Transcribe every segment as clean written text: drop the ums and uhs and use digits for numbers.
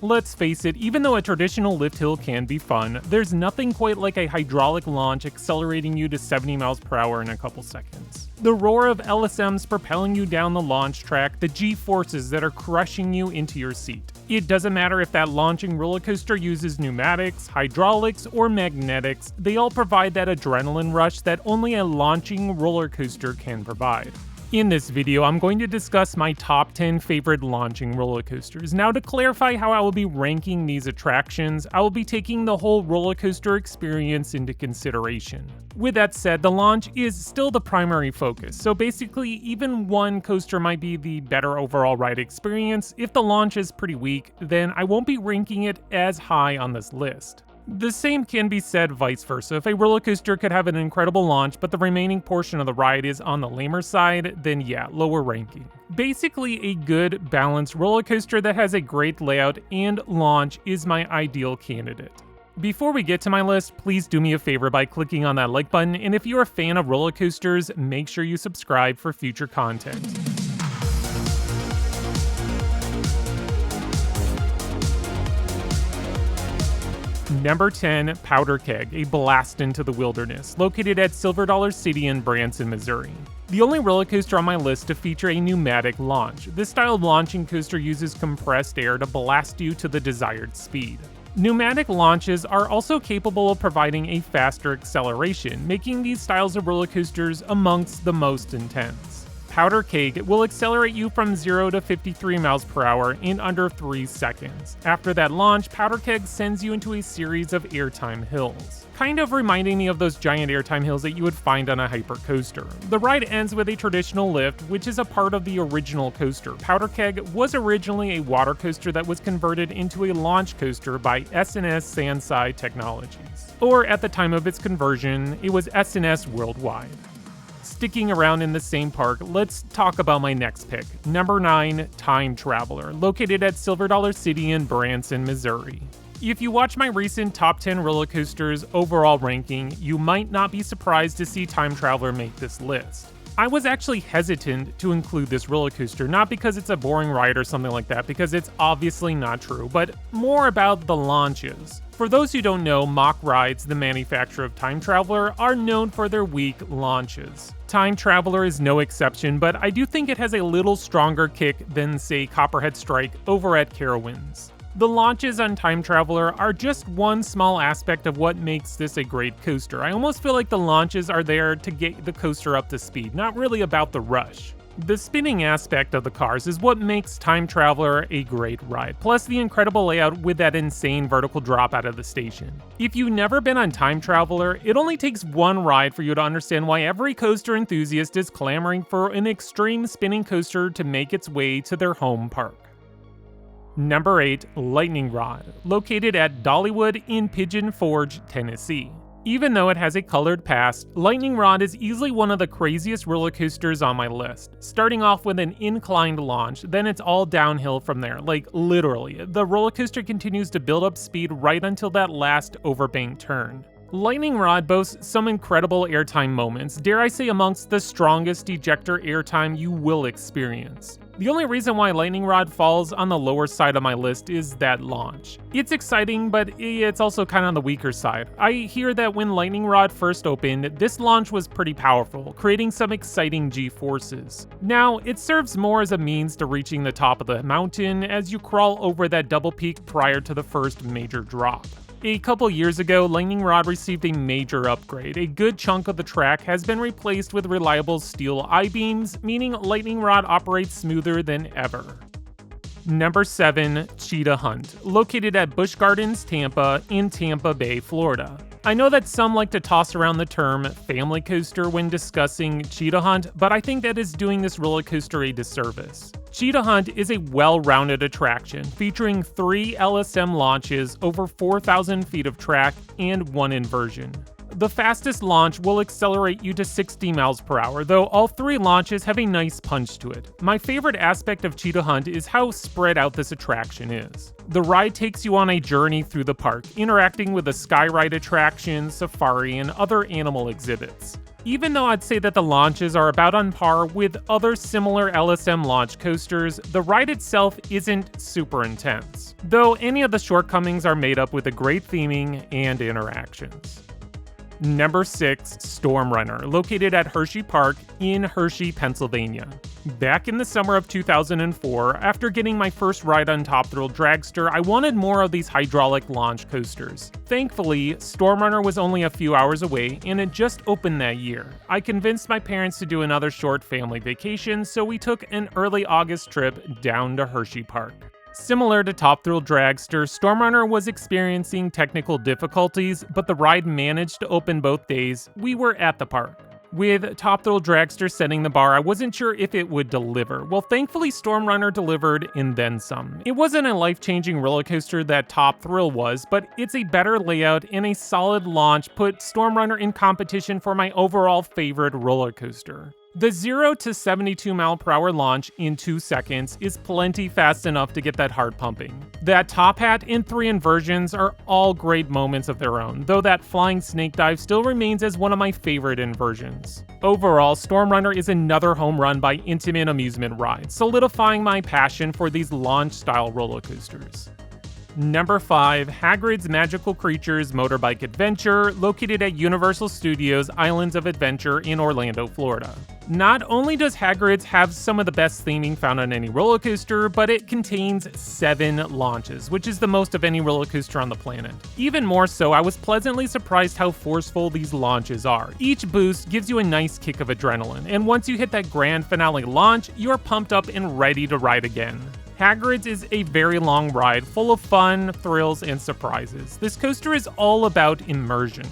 Let's face it, even though a traditional lift hill can be fun, there's nothing quite like a hydraulic launch accelerating you to 70 miles per hour in a couple seconds. The roar of LSMs propelling you down the launch track, the G-forces that are crushing you into your seat. It doesn't matter if that launching roller coaster uses pneumatics, hydraulics, or magnetics, they all provide that adrenaline rush that only a launching roller coaster can provide. In this video, I'm going to discuss my top 10 favorite launching roller coasters. Now, to clarify how I will be ranking these attractions, I will be taking the whole roller coaster experience into consideration. With that said, the launch is still the primary focus, so basically even one coaster might be the better overall ride experience. If the launch is pretty weak, then I won't be ranking it as high on this list. The same can be said vice versa. If a roller coaster could have an incredible launch, but the remaining portion of the ride is on the lamer side, then yeah, lower ranking. Basically, a good, balanced roller coaster that has a great layout and launch is my ideal candidate. Before we get to my list, please do me a favor by clicking on that like button, and if you're a fan of roller coasters, make sure you subscribe for future content. Number 10, Powder Keg, a blast into the wilderness, located at Silver Dollar City in Branson, Missouri. The only roller coaster on my list to feature a pneumatic launch. This style of launching coaster uses compressed air to blast you to the desired speed. Pneumatic launches are also capable of providing a faster acceleration, making these styles of roller coasters amongst the most intense. Powder Keg will accelerate you from 0 to 53 miles per hour in under 3 seconds. After that launch, Powder Keg sends you into a series of airtime hills, kind of reminding me of those giant airtime hills that you would find on a hyper coaster. The ride ends with a traditional lift, which is a part of the original coaster. Powder Keg was originally a water coaster that was converted into a launch coaster by S&S Sandside Technologies. Or at the time of its conversion, it was S&S Worldwide. Sticking around in the same park, let's talk about my next pick. Number 9, Time Traveler, located at Silver Dollar City in Branson, Missouri. If you watch my recent top 10 roller coasters overall ranking, you might not be surprised to see Time Traveler make this list. I was actually hesitant to include this roller coaster, not because it's a boring ride or something like that, because it's obviously not true, but more about the launches. For those who don't know, Mack Rides, the manufacturer of Time Traveler, are known for their weak launches. Time Traveler is no exception, but I do think it has a little stronger kick than, say, Copperhead Strike over at Carowinds. The launches on Time Traveler are just one small aspect of what makes this a great coaster. I almost feel like the launches are there to get the coaster up to speed, not really about the rush. The spinning aspect of the cars is what makes Time Traveler a great ride, plus the incredible layout with that insane vertical drop out of the station. If you've never been on Time Traveler, it only takes one ride for you to understand why every coaster enthusiast is clamoring for an extreme spinning coaster to make its way to their home park. Number 8, Lightning Rod, located at Dollywood in Pigeon Forge, Tennessee. Even though it has a colored past, Lightning Rod is easily one of the craziest roller coasters on my list. Starting off with an inclined launch, then it's all downhill from there, like literally. The roller coaster continues to build up speed right until that last overbank turn. Lightning Rod boasts some incredible airtime moments, dare I say amongst the strongest ejector airtime you will experience. The only reason why Lightning Rod falls on the lower side of my list is that launch. It's exciting, but it's also kind of on the weaker side. I hear that when Lightning Rod first opened, this launch was pretty powerful, creating some exciting G-forces. Now, it serves more as a means to reaching the top of the mountain as you crawl over that double peak prior to the first major drop. A couple years ago, Lightning Rod received a major upgrade. A good chunk of the track has been replaced with reliable steel I-beams, meaning Lightning Rod operates smoother than ever. Number 7, Cheetah Hunt, located at Busch Gardens, Tampa, in Tampa Bay, Florida. I know that some like to toss around the term family coaster when discussing Cheetah Hunt, but I think that is doing this roller coaster a disservice. Cheetah Hunt is a well-rounded attraction, featuring 3 LSM launches, over 4,000 feet of track, and 1 inversion. The fastest launch will accelerate you to 60 miles per hour, though all 3 launches have a nice punch to it. My favorite aspect of Cheetah Hunt is how spread out this attraction is. The ride takes you on a journey through the park, interacting with the Skyride attraction, safari, and other animal exhibits. Even though I'd say that the launches are about on par with other similar LSM launch coasters, the ride itself isn't super intense, though any of the shortcomings are made up with a great theming and interactions. Number 6, Storm Runner, located at Hershey Park in Hershey, Pennsylvania. Back in the summer of 2004, after getting my first ride on Top Thrill Dragster, I wanted more of these hydraulic launch coasters. Thankfully, Storm Runner was only a few hours away, and it just opened that year. I convinced my parents to do another short family vacation, so we took an early August trip down to Hershey Park. Similar to Top Thrill Dragster, Storm Runner was experiencing technical difficulties, but the ride managed to open both days we were at the park. With Top Thrill Dragster setting the bar, I wasn't sure if it would deliver. Well, thankfully Storm Runner delivered and then some. It wasn't a life-changing roller coaster that Top Thrill was, but it's a better layout and a solid launch put Storm Runner in competition for my overall favorite roller coaster. The 0 to 72 mph launch in 2 seconds is plenty fast enough to get that heart pumping. That top hat and 3 inversions are all great moments of their own, though that flying snake dive still remains as one of my favorite inversions. Overall, Storm Runner is another home run by Intamin Amusement Rides, solidifying my passion for these launch-style roller coasters. Number 5, Hagrid's Magical Creatures Motorbike Adventure, located at Universal Studios Islands of Adventure in Orlando, Florida. Not only does Hagrid's have some of the best theming found on any roller coaster, but it contains 7 launches, which is the most of any roller coaster on the planet. Even more so, I was pleasantly surprised how forceful these launches are. Each boost gives you a nice kick of adrenaline, and once you hit that grand finale launch, you're pumped up and ready to ride again. Hagrid's is a very long ride, full of fun, thrills, and surprises. This coaster is all about immersion.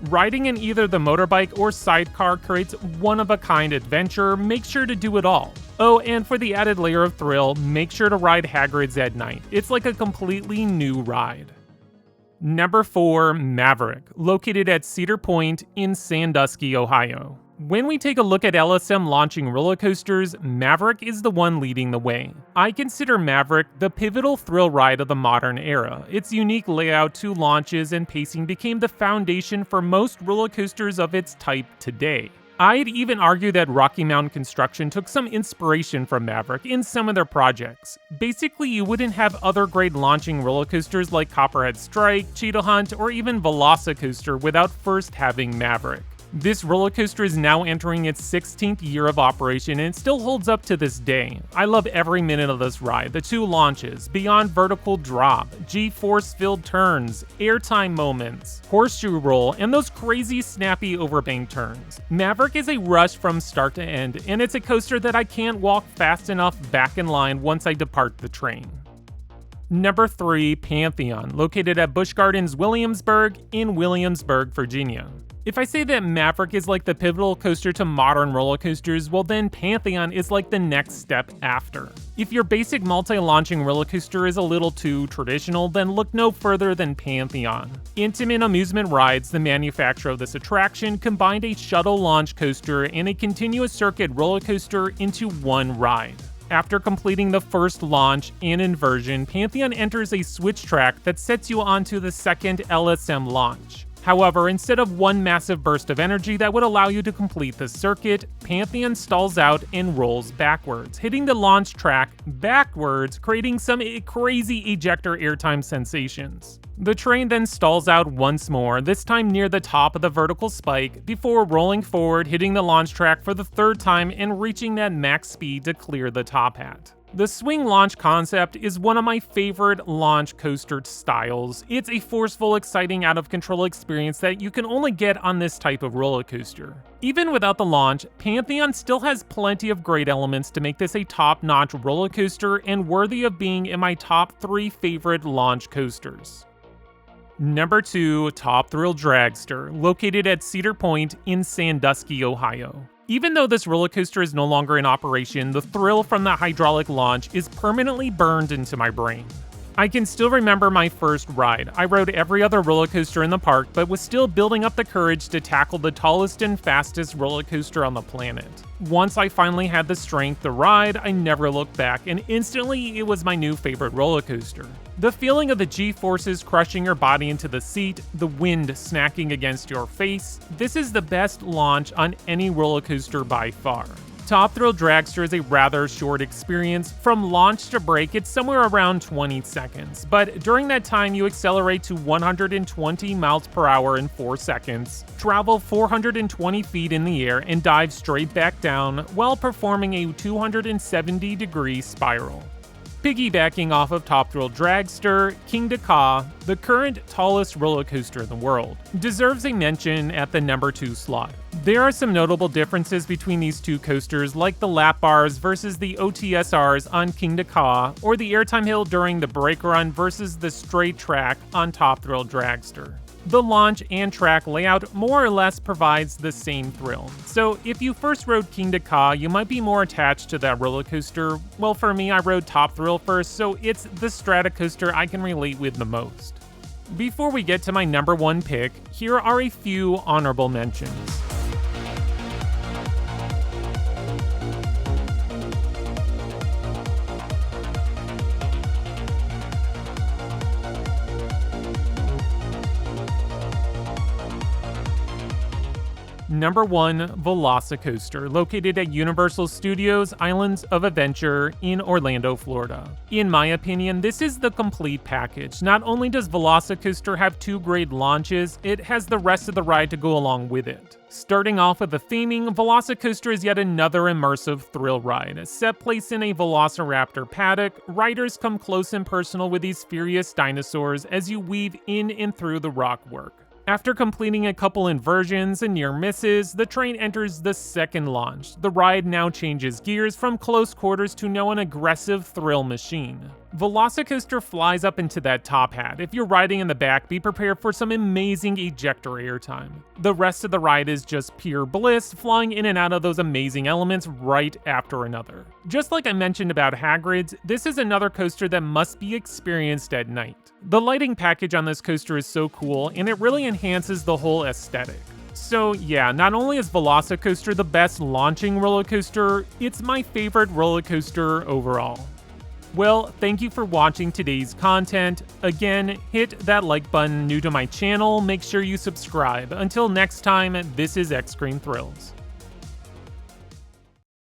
Riding in either the motorbike or sidecar creates one-of-a-kind adventure. Make sure to do it all. Oh, and for the added layer of thrill, make sure to ride Hagrid's at night. It's like a completely new ride. Number 4, Maverick, located at Cedar Point in Sandusky, Ohio. When we take a look at LSM launching roller coasters, Maverick is the one leading the way. I consider Maverick the pivotal thrill ride of the modern era. Its unique layout, 2 launches, and pacing became the foundation for most roller coasters of its type today. I'd even argue that Rocky Mountain Construction took some inspiration from Maverick in some of their projects. Basically, you wouldn't have other great launching roller coasters like Copperhead Strike, Cheetah Hunt, or even VelociCoaster without first having Maverick. This roller coaster is now entering its 16th year of operation and it still holds up to this day. I love every minute of this ride, the 2 launches, beyond vertical drop, G-force filled turns, airtime moments, horseshoe roll, and those crazy snappy overbank turns. Maverick is a rush from start to end, and it's a coaster that I can't walk fast enough back in line once I depart the train. Number 3, Pantheon, located at Busch Gardens Williamsburg in Williamsburg, Virginia. If I say that Maverick is like the pivotal coaster to modern roller coasters, well then Pantheon is like the next step after. If your basic multi-launching roller coaster is a little too traditional, then look no further than Pantheon. Intamin Amusement Rides, the manufacturer of this attraction, combined a shuttle launch coaster and a continuous circuit roller coaster into one ride. After completing the first launch and inversion, Pantheon enters a switch track that sets you onto the second LSM launch. However, instead of one massive burst of energy that would allow you to complete the circuit, Pantheon stalls out and rolls backwards, hitting the launch track backwards, creating some crazy ejector airtime sensations. The train then stalls out once more, this time near the top of the vertical spike, before rolling forward, hitting the launch track for the 3rd time and reaching that max speed to clear the top hat. The swing launch concept is one of my favorite launch coaster styles. It's a forceful, exciting, out-of-control experience that you can only get on this type of roller coaster. Even without the launch, Pantheon still has plenty of great elements to make this a top-notch roller coaster and worthy of being in my top 3 favorite launch coasters. Number 2, Top Thrill Dragster, located at Cedar Point in Sandusky, Ohio. Even though this roller coaster is no longer in operation, the thrill from the hydraulic launch is permanently burned into my brain. I can still remember my first ride. I rode every other roller coaster in the park, but was still building up the courage to tackle the tallest and fastest roller coaster on the planet. Once I finally had the strength to ride, I never looked back, and instantly it was my new favorite roller coaster. The feeling of the G-forces crushing your body into the seat, the wind smacking against your face, this is the best launch on any roller coaster by far. Top Thrill Dragster is a rather short experience. From launch to break, it's somewhere around 20 seconds, but during that time you accelerate to 120 miles per hour in 4 seconds, travel 420 feet in the air, and dive straight back down while performing a 270-degree spiral. Piggybacking off of Top Thrill Dragster, Kingda Ka, the current tallest roller coaster in the world, deserves a mention at the number 2 slot. There are some notable differences between these two coasters, like the lap bars versus the OTSRs on Kingda Ka, or the airtime hill during the brake run versus the straight track on Top Thrill Dragster. The launch and track layout more or less provides the same thrill. So if you first rode Kingda Ka, you might be more attached to that roller coaster. Well, for me, I rode Top Thrill first, so it's the Stratocoaster I can relate with the most. Before we get to my number 1 pick, here are a few honorable mentions. Number 1, VelociCoaster, located at Universal Studios Islands of Adventure in Orlando, Florida. In my opinion, this is the complete package. Not only does VelociCoaster have 2 great launches, it has the rest of the ride to go along with it. Starting off with the theming, VelociCoaster is yet another immersive thrill ride. Set place in a velociraptor paddock, riders come close and personal with these furious dinosaurs as you weave in and through the rockwork. After completing a couple inversions and near misses, the train enters the second launch. The ride now changes gears from close quarters to now an aggressive thrill machine. VelociCoaster flies up into that top hat. If you're riding in the back, be prepared for some amazing ejector airtime. The rest of the ride is just pure bliss, flying in and out of those amazing elements right after another. Just like I mentioned about Hagrid's, this is another coaster that must be experienced at night. The lighting package on this coaster is so cool, and it really enhances the whole aesthetic. So yeah, not only is VelociCoaster the best launching roller coaster, it's my favorite roller coaster overall. Well, thank you for watching today's content. Again, hit that like button. New to my channel, make sure you subscribe. Until next time, this is X Screen Thrills.